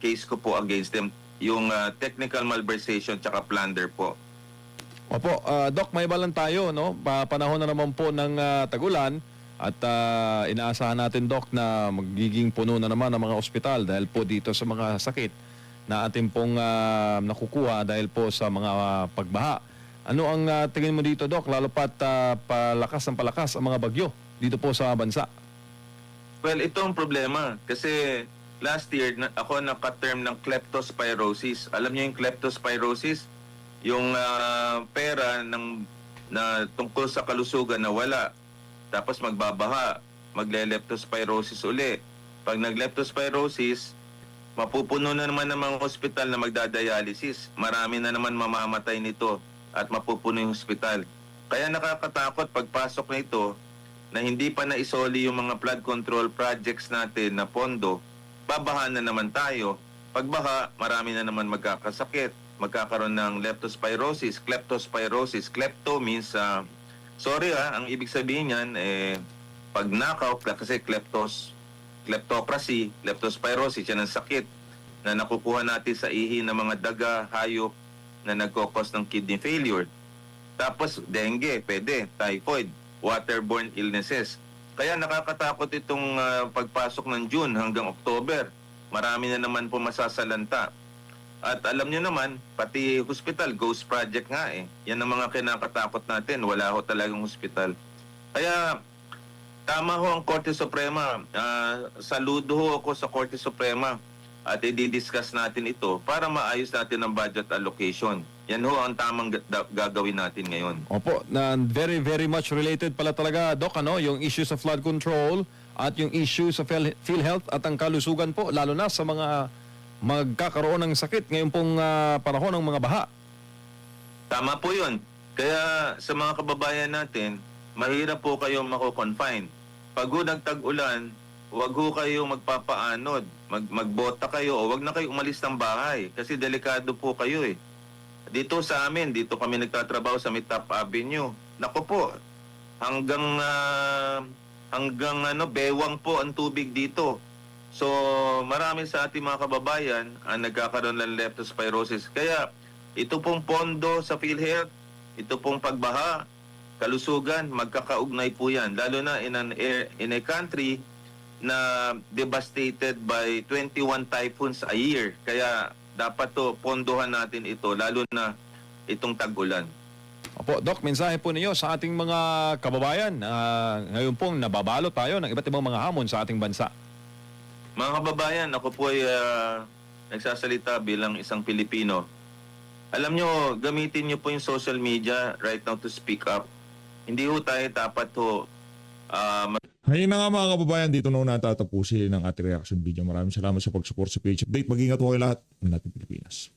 case ko po against them. Yung technical malversation tsaka plunder po. Opo, Doc, may balan tayo, no? Panahon na naman po ng tagulan at inaasahan natin, Doc, na magiging puno na naman ang mga ospital dahil po dito sa mga sakit na ating pong nakukuha dahil po sa mga pagbaha. Ano ang tingin mo dito, Doc? Lalo pat palakas ng palakas ang mga bagyo dito po sa bansa. Well, ito ang problema. Kasi last year, ako naka-term ng kleptospirosis. Alam niyo yung kleptospirosis? Yung pera na tungkol sa kalusugan na wala. Tapos magbabaha, magle-leptospirosis uli. Pag nag-leptospirosis, mapupuno na naman ng mga ospital na magdadialysis. Marami na naman mamamatay nito at mapupuno yung ospital. Kaya nakakatakot pagpasok na ito na hindi pa naisoli yung mga flood control projects natin na pondo, babaha na naman tayo. Pagbaha, marami na naman magkakasakit. Magkakaroon ng leptospirosis, kleptospirosis. Klepto means, ang ibig sabihin niyan, pagnakaw, kasi kleptocracy, leptospirosis, yan ang sakit na nakukuha natin sa ihi ng mga daga, hayop na nagkokos ng kidney failure. Tapos, dengue, pwede, typhoid, waterborne illnesses. Kaya nakakatakot itong pagpasok ng June hanggang October. Marami na naman po masasalanta. At alam niyo naman, pati hospital, ghost project nga eh. Yan ang mga kinakatakot natin. Wala ho talagang hospital. Kaya, tama ho ang Korte Suprema. Saludo ho ako sa Korte Suprema. At i-discuss natin ito para maayos natin ang budget allocation. Yan ho ang tamang gagawin natin ngayon. Opo, na very, very much related pala talaga, Doc, ano? Yung issues of flood control at yung issues of PhilHealth at ang kalusugan po, lalo na sa mga magkakaroon ng sakit ngayon pong panahon ng mga baha. Tama po yun. Kaya sa mga kababayan natin, mahirap po kayong mako-confine. Pag ho nagtag-ulan, huwag ho kayong magpapaanod. Magbota kayo o huwag na kayo umalis ng bahay kasi delikado po kayo eh. Dito sa amin, dito kami nagtatrabaho sa Top Avenue. Nako po, hanggang bewang po ang tubig dito. So, marami sa ating mga kababayan ang nagkakaroon ng leptospirosis. Kaya, ito pong pondo sa PhilHealth, ito pong pagbaha, kalusugan, magkakaugnay po yan. Lalo na in a country na devastated by 21 typhoons a year. Kaya, dapat to pondohan natin ito, lalo na itong tag-ulan. Opo, Doc, mensahe po ninyo sa ating mga kababayan. Ngayon pong nababalo tayo ng iba't ibang mga hamon sa ating bansa. Mga kababayan, ako po ay nagsasalita bilang isang Pilipino. Alam nyo, gamitin nyo po yung social media right now to speak up. Hindi ho tayo dapat ho Ayun na nga mga kababayan, dito na natatapusin ang ating reaction video. Maraming salamat sa pag-support sa page update. Mag-ingat po kayo lahat ng nating Pilipinas.